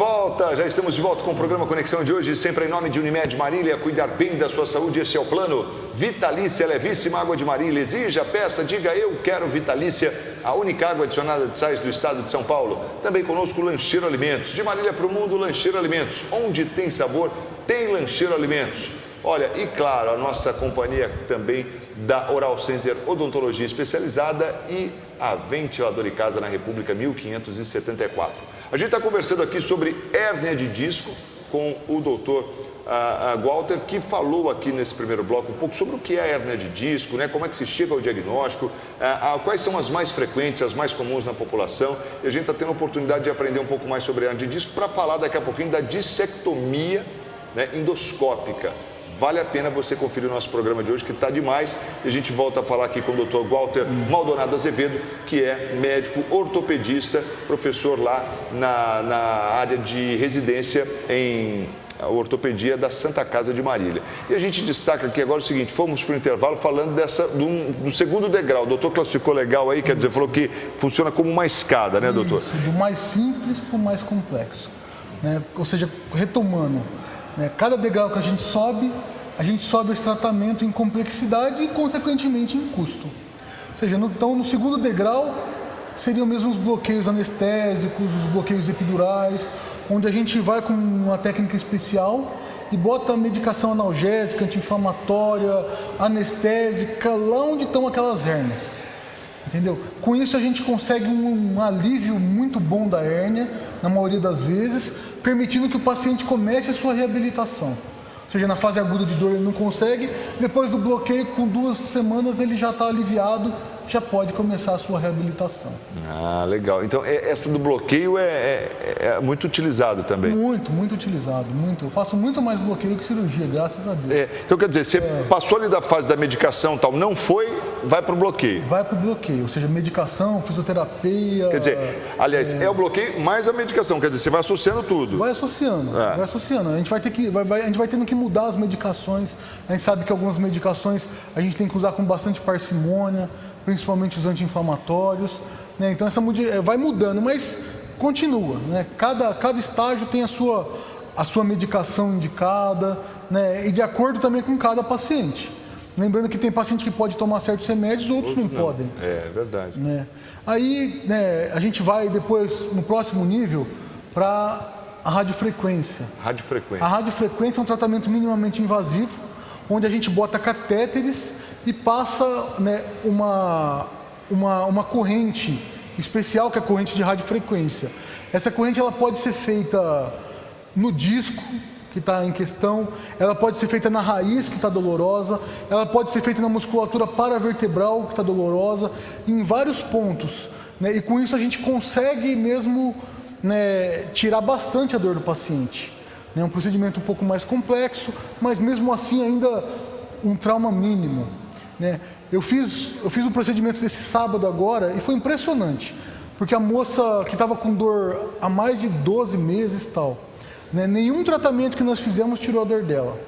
volta, já estamos de volta com o programa Conexão de hoje, sempre em nome de Unimed Marília, cuidar bem da sua saúde, esse é o plano. Vitalícia, levíssima água de Marília, exija, peça, diga eu quero Vitalícia, a única água adicionada de sais do estado de São Paulo. Também conosco Lancheiro Alimentos, de Marília para o mundo, Lancheiro Alimentos, onde tem sabor, tem Lancheiro Alimentos. Olha, e claro, a nossa companhia também da Oral Center Odontologia Especializada e a Ventilador e Casa na República 1574. A gente está conversando aqui sobre hérnia de disco com o doutor Walter, que falou aqui nesse primeiro bloco um pouco sobre o que é a hérnia de disco, né? Como é que se chega ao diagnóstico, quais são as mais frequentes, as mais comuns na população. E a gente está tendo a oportunidade de aprender um pouco mais sobre a hérnia de disco para falar daqui a pouquinho da dissectomia, né, endoscópica. Vale a pena você conferir o nosso programa de hoje, que está demais. E a gente volta a falar aqui com o Dr. Walter Maldonado Azevedo, que é médico ortopedista, professor lá na área de residência em ortopedia da Santa Casa de Marília. E a gente destaca aqui agora o seguinte, fomos para o intervalo falando do segundo degrau. O doutor classificou legal aí, quer dizer, falou que funciona como uma escada, né, doutor? Isso, do mais simples para o mais complexo, né? Ou seja, retomando, né? Cada degrau que a gente sobe esse tratamento em complexidade e, consequentemente, em custo. Ou seja, então, no segundo degrau, seriam mesmo os bloqueios anestésicos, os bloqueios epidurais, onde a gente vai com uma técnica especial e bota medicação analgésica, anti-inflamatória, anestésica, lá onde estão aquelas hérnias. Entendeu? Com isso, a gente consegue um alívio muito bom da hérnia, na maioria das vezes, permitindo que o paciente comece a sua reabilitação. Ou seja, na fase aguda de dor ele não consegue, depois do bloqueio, com 2 semanas ele já está aliviado, já pode começar a sua reabilitação. Ah, legal. Então, essa do bloqueio é muito utilizado também? Muito utilizado, muito. Eu faço muito mais bloqueio que cirurgia, graças a Deus. Então, quer dizer, você passou ali da fase da medicação e tal, não foi, vai para o bloqueio? Vai para o bloqueio, ou seja, medicação, fisioterapia... Quer dizer, aliás, é o bloqueio mais a medicação, quer dizer, você vai associando tudo. Vai associando. A gente vai tendo que mudar as medicações. A gente sabe que algumas medicações a gente tem que usar com bastante parcimônia, principalmente os anti-inflamatórios, né? Então vai mudando, mas continua, né? Cada estágio tem a sua medicação indicada, né? E de acordo também com cada paciente. Lembrando que tem paciente que pode tomar certos remédios, outros não podem. É verdade. Né? Aí, né, a gente vai depois, no próximo nível, para a radiofrequência. Radiofrequência. A radiofrequência é um tratamento minimamente invasivo, onde a gente bota catéteres e passa, né, uma corrente especial, que é a corrente de radiofrequência. Essa corrente ela pode ser feita no disco, que está em questão, ela pode ser feita na raiz, que está dolorosa, ela pode ser feita na musculatura paravertebral, que está dolorosa, em vários pontos, né? E com isso a gente consegue mesmo, né, tirar bastante a dor do paciente. É um procedimento um pouco mais complexo, mas mesmo assim ainda um trauma mínimo. Né? Eu fiz um procedimento desse sábado agora e foi impressionante, porque a moça que estava com dor há mais de 12 meses e tal, né? Nenhum tratamento que nós fizemos tirou a dor dela.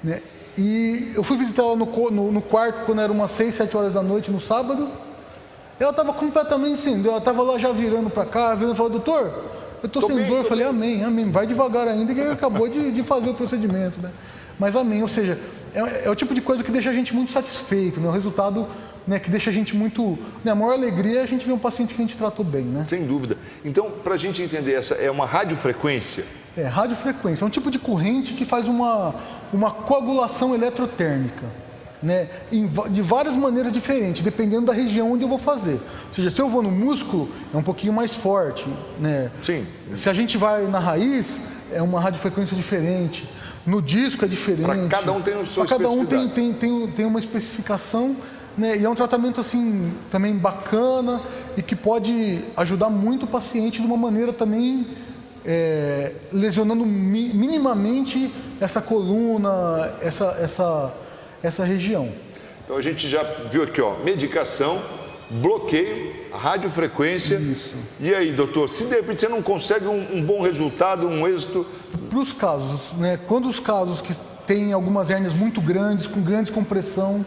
Né? E eu fui visitar ela no quarto quando era umas 6, 7 horas da noite no sábado, ela estava completamente sem dor, ela estava lá já virando para cá, virando e falou, doutor, eu estou sem dor. Eu falei, amém, vai devagar ainda que ele acabou de fazer o procedimento. Né? Mas amém, ou seja, é o tipo de coisa que deixa a gente muito satisfeito, né? O resultado, né, que deixa a gente muito... Né, a maior alegria é a gente ver um paciente que a gente tratou bem, né? Sem dúvida. Então, para a gente entender, essa é uma radiofrequência? É, radiofrequência. É um tipo de corrente que faz uma coagulação eletrotérmica, né? De várias maneiras diferentes, dependendo da região onde eu vou fazer. Ou seja, se eu vou no músculo, é um pouquinho mais forte, né? Sim. Se a gente vai na raiz, é uma radiofrequência diferente. No disco é diferente. Para cada um tem o seu especificidade. Cada um tem uma especificação, né? E é um tratamento assim também bacana e que pode ajudar muito o paciente de uma maneira também lesionando minimamente essa coluna, essa região. Então a gente já viu aqui, ó, medicação, bloqueio, radiofrequência. Isso. E aí, doutor, se de repente você não consegue um bom resultado, um êxito... Para os casos, né? Quando os casos que têm algumas hérnias muito grandes, com grande compressão,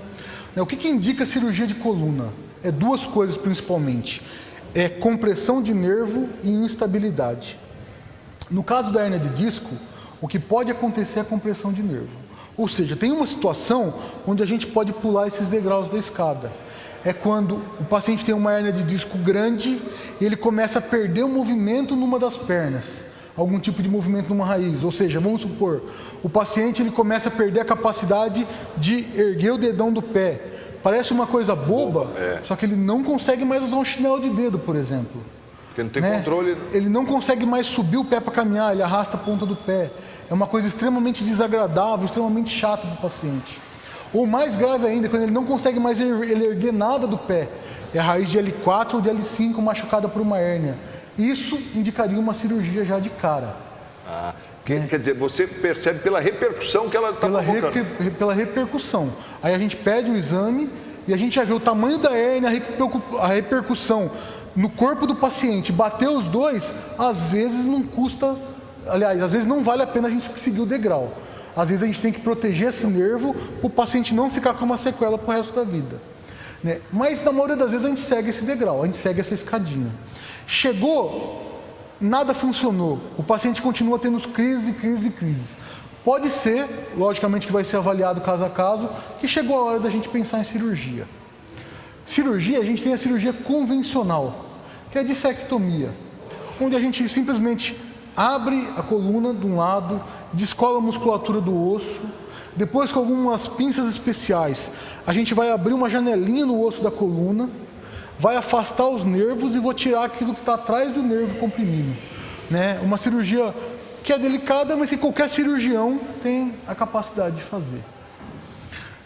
né? O que indica a cirurgia de coluna? É 2 coisas principalmente. É compressão de nervo e instabilidade. No caso da hérnia de disco, o que pode acontecer é a compressão de nervo. Ou seja, tem uma situação onde a gente pode pular esses degraus da escada. É quando o paciente tem uma hérnia de disco grande e ele começa a perder o movimento numa das pernas, algum tipo de movimento numa raiz. Ou seja, vamos supor, o paciente ele começa a perder a capacidade de erguer o dedão do pé. Parece uma coisa boba, só que ele não consegue mais usar um chinelo de dedo, por exemplo. Porque não tem controle. Ele não consegue mais subir o pé para caminhar, ele arrasta a ponta do pé. É uma coisa extremamente desagradável, extremamente chata para o paciente. Ou mais grave ainda, quando ele não consegue mais ele erguer nada do pé. É a raiz de L4 ou de L5 machucada por uma hérnia. Isso indicaria uma cirurgia já de cara. Quer dizer, você percebe pela repercussão que ela está provocando. Pela repercussão. Aí a gente pede o exame e a gente já vê o tamanho da hérnia, a repercussão no corpo do paciente. Bater os dois, às vezes não custa... Aliás, às vezes não vale a pena a gente seguir o degrau. Às vezes a gente tem que proteger esse nervo para o paciente não ficar com uma sequela para o resto da vida. Né? Mas na maioria das vezes a gente segue esse degrau, a gente segue essa escadinha. Chegou, nada funcionou, o paciente continua tendo crises. Pode ser, logicamente que vai ser avaliado caso a caso, que chegou a hora da gente pensar em cirurgia. Cirurgia, a gente tem a cirurgia convencional, que é a dissectomia, onde a gente simplesmente abre a coluna de um lado, descola a musculatura do osso, depois com algumas pinças especiais, a gente vai abrir uma janelinha no osso da coluna, vai afastar os nervos e vou tirar aquilo que está atrás do nervo comprimido. Né? Uma cirurgia que é delicada, mas que qualquer cirurgião tem a capacidade de fazer.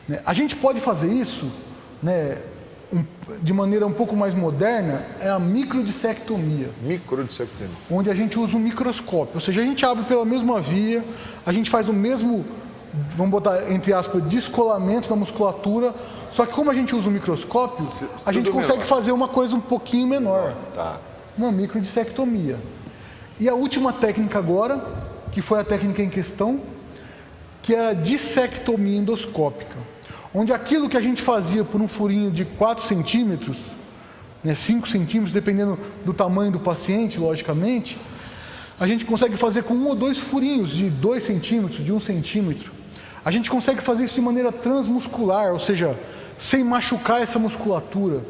Né? A gente pode fazer isso, né, de maneira um pouco mais moderna, é a microdissectomia. Microdissectomia. Onde a gente usa um microscópio. Ou seja, a gente abre pela mesma via, a gente faz o mesmo, vamos botar entre aspas, descolamento da musculatura, só que como a gente usa um microscópio, a gente consegue fazer uma coisa um pouquinho menor. Tá. Uma microdissectomia. E a última técnica agora, que foi a técnica em questão, que era a dissectomia endoscópica. Onde aquilo que a gente fazia por um furinho de 4 centímetros, né, 5 centímetros, dependendo do tamanho do paciente, logicamente, a gente consegue fazer com 1 ou 2 furinhos de 2 centímetros, de 1 centímetro. A gente consegue fazer isso de maneira transmuscular, ou seja, sem machucar essa musculatura.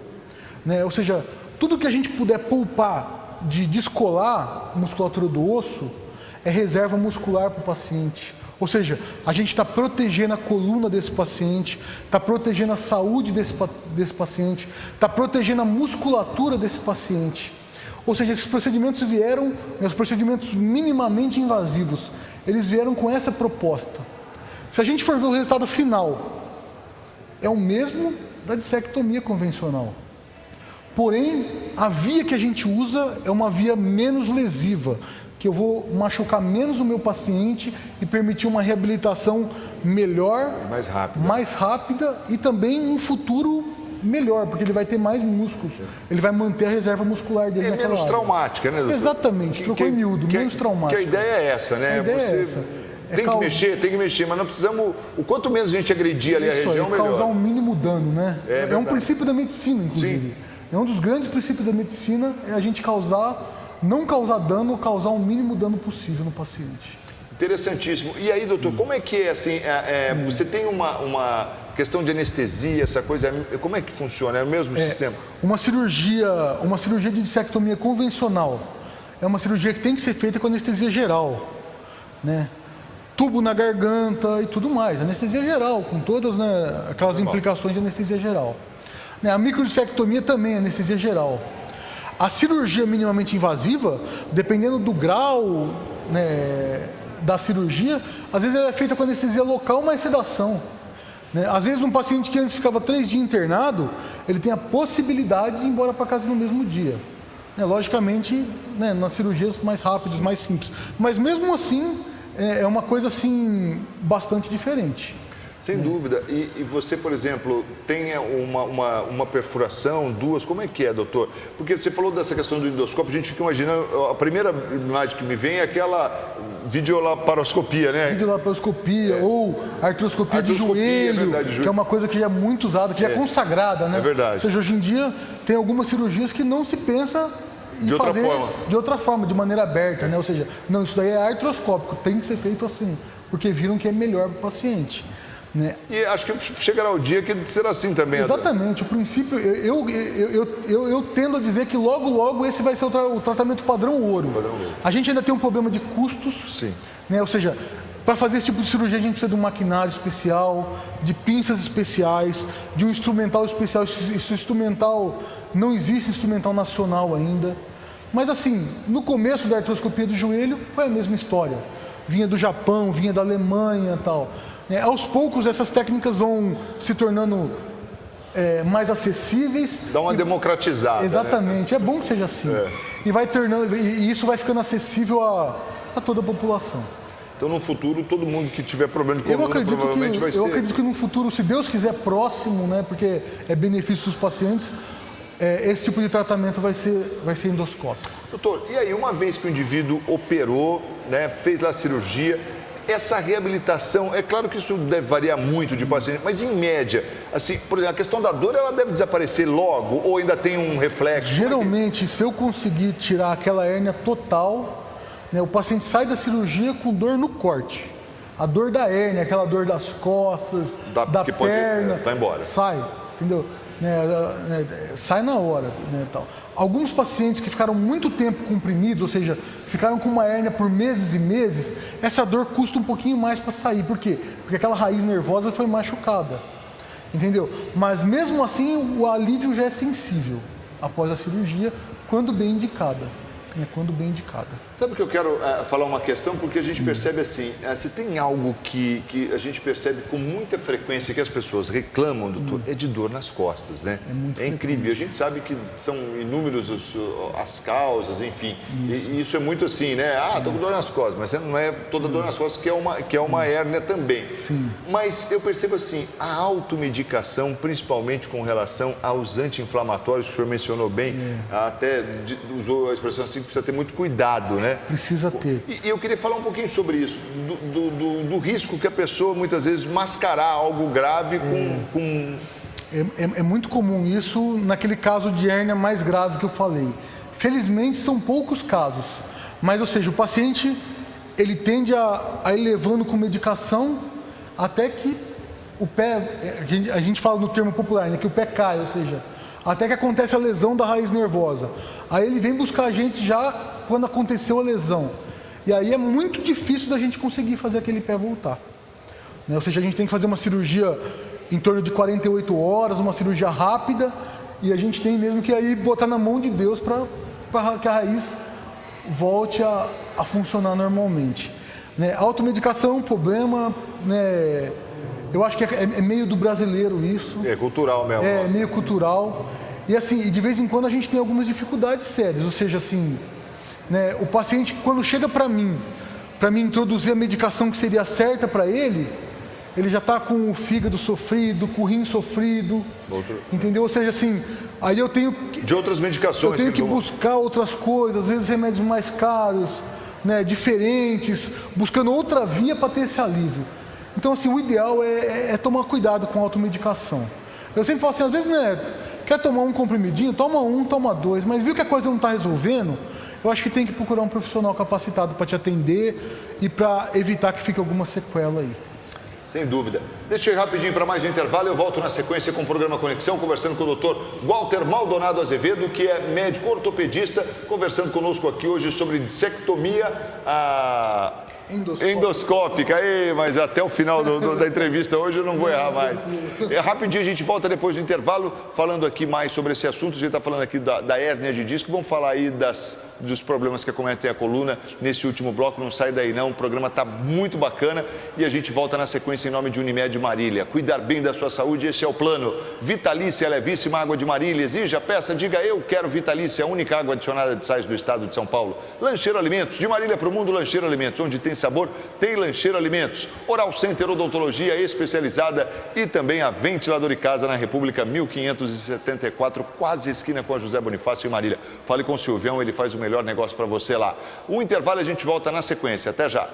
Né? Ou seja, tudo que a gente puder poupar de descolar a musculatura do osso é reserva muscular para o paciente. Ou seja, a gente está protegendo a coluna desse paciente, está protegendo a saúde desse paciente, está protegendo a musculatura desse paciente. Ou seja, esses procedimentos vieram, os procedimentos minimamente invasivos, eles vieram com essa proposta. Se a gente for ver o resultado final, é o mesmo da dissectomia convencional. Porém, a via que a gente usa é uma via menos lesiva, que eu vou machucar menos o meu paciente e permitir uma reabilitação melhor, mais rápida e também um futuro melhor, porque ele vai ter mais músculos, ele vai manter a reserva muscular dele naquela área. É menos traumática, né, doutor? Exatamente, trocou em miúdo, menos traumática. Que a ideia é essa, né? A ideia é essa. Tem que mexer, mas não precisamos... O quanto menos a gente agredir ali a região, melhor. Causar um mínimo dano, né? É um princípio da medicina, inclusive. Sim. É um dos grandes princípios da medicina, é a gente não causar dano ou causar o mínimo dano possível no paciente. Interessantíssimo. E aí, doutor, como é que é assim? Você tem uma questão de anestesia, essa coisa, como é que funciona? É o mesmo sistema? Uma cirurgia de dissectomia convencional é uma cirurgia que tem que ser feita com anestesia geral, né? Tubo na garganta e tudo mais, anestesia geral, com todas, né, aquelas implicações de anestesia geral. A microdissectomia também é anestesia geral. A cirurgia minimamente invasiva, dependendo do grau, né, da cirurgia, às vezes ela é feita com anestesia local, mas sedação. Né? Às vezes um paciente que antes ficava 3 dias internado, ele tem a possibilidade de ir embora para casa no mesmo dia. Né? Logicamente, né, nas cirurgias mais rápidas, mais simples. Mas mesmo assim, é uma coisa assim, bastante diferente. Sem dúvida. E você, por exemplo, tem uma perfuração, 2, como é que é, doutor? Porque você falou dessa questão do endoscópio, a gente fica imaginando, a primeira imagem que me vem é aquela videolaparoscopia, né? Videolaparoscopia ou artroscopia de joelho, que é uma coisa que já é muito usada, que já é consagrada, né? É verdade. Ou seja, hoje em dia tem algumas cirurgias que não se pensa e de outra fazer forma. de outra forma, de maneira aberta, né? Ou seja, não, isso daí é artroscópico, tem que ser feito assim, porque viram que é melhor para o paciente. Né? E acho que chegará o dia que será assim também. Exatamente, o princípio, eu tendo a dizer que logo esse vai ser o tratamento padrão ouro. A gente ainda tem um problema de custos, Sim. Né? Ou seja, para fazer esse tipo de cirurgia a gente precisa de um maquinário especial, de pinças especiais, de um instrumental especial. Esse instrumental, não existe instrumental nacional ainda. Mas assim, no começo da artroscopia do joelho foi a mesma história. Vinha do Japão, vinha da Alemanha e tal. Aos poucos essas técnicas vão se tornando mais acessíveis. Dá uma democratizada. Exatamente, né? É bom que seja assim. E vai tornando, e isso vai ficando acessível a toda a população. Então, no futuro, todo mundo que tiver problema de coluna provavelmente vai ser... Eu acredito que no futuro, se Deus quiser, próximo, né, porque é benefício dos pacientes, esse tipo de tratamento vai ser endoscópico. Doutor, e aí, uma vez que o indivíduo operou, né, fez lá a cirurgia, essa reabilitação, é claro que isso deve variar muito de paciente, mas em média, assim, por exemplo, a questão da dor, ela deve desaparecer logo ou ainda tem um reflexo? Geralmente, se eu conseguir tirar aquela hérnia total, né, o paciente sai da cirurgia com dor no corte. A dor da hérnia, aquela dor das costas, da perna, vai embora. Sai, entendeu? Sai na hora, né, tal. Alguns pacientes que ficaram muito tempo comprimidos, ou seja, ficaram com uma hérnia por meses e meses, essa dor custa um pouquinho mais para sair. Por quê? Porque aquela raiz nervosa foi machucada, entendeu? Mas mesmo assim, o alívio já é sensível após a cirurgia, quando bem indicada. Quando bem indicada. Sabe que eu quero falar uma questão, porque a gente percebe assim, se tem algo que a gente percebe com muita frequência que as pessoas reclamam, doutor, é de dor nas costas, né? É incrível. A gente sabe que são inúmeras as causas, enfim. E isso é muito assim, né? Tô com dor nas costas, mas não é toda dor nas costas que é uma hérnia também. Sim. Mas eu percebo assim, a automedicação, principalmente com relação aos anti-inflamatórios, que o senhor mencionou bem, até usou a expressão assim, precisa ter muito cuidado, né? Precisa ter. E eu queria falar um pouquinho sobre isso, do risco que a pessoa, muitas vezes, mascarar algo grave com... É muito comum isso naquele caso de hérnia mais grave que eu falei. Felizmente, são poucos casos. Mas, ou seja, o paciente, ele tende a ir levando com medicação até que o pé... A gente fala no termo popular, né? Que o pé cai, ou seja... Até que acontece a lesão da raiz nervosa. Aí ele vem buscar a gente já quando aconteceu a lesão. E aí é muito difícil da gente conseguir fazer aquele pé voltar. Ou seja, a gente tem que fazer uma cirurgia em torno de 48 horas, uma cirurgia rápida, e a gente tem mesmo que aí botar na mão de Deus para que a raiz volte a funcionar normalmente. A automedicação é um problema, né? Eu acho que é meio do brasileiro isso. É cultural mesmo. É meio cultural. E assim, de vez em quando a gente tem algumas dificuldades sérias. Ou seja, assim, né, o paciente, quando chega para mim introduzir a medicação que seria certa para ele já está com o fígado sofrido, com o rim sofrido. Entendeu? Ou seja, assim, aí eu tenho que... De outras medicações. Eu tenho que buscar outras coisas, às vezes remédios mais caros, né, diferentes, buscando outra via para ter esse alívio. Então, assim, o ideal é tomar cuidado com a automedicação. Eu sempre falo assim, às vezes, né, quer tomar um comprimidinho, toma um, toma dois, mas viu que a coisa não está resolvendo, eu acho que tem que procurar um profissional capacitado para te atender e para evitar que fique alguma sequela aí. Sem dúvida. Deixa eu ir rapidinho para mais um intervalo. Eu volto na sequência com o programa Conexão, conversando com o Dr. Walter Maldonado Azevedo, que é médico ortopedista, conversando conosco aqui hoje sobre dissectomia endoscópica. Mas até o final da entrevista hoje eu não vou errar mais. Rapidinho a gente volta depois do intervalo, falando aqui mais sobre esse assunto. A gente está falando aqui da hérnia de disco. Vamos falar aí dos problemas que acometem a coluna nesse último bloco. Não sai daí não, o programa está muito bacana e a gente volta na sequência em nome de Unimed Marília. Cuidar bem da sua saúde, esse é o plano. Vitalícia, levíssima água de Marília. Exija, peça, diga eu quero Vitalícia, a única água adicionada de sais do estado de São Paulo. Lancheiro Alimentos, de Marília para o mundo, Lancheiro Alimentos, onde tem sabor, tem Lancheiro Alimentos. Oral Center Odontologia especializada e também a Ventilador e Casa na República 1574, quase esquina com a José Bonifácio e Marília. Fale com o Silvião, ele faz o melhor negócio para você lá. Um intervalo, a gente volta na sequência. Até já.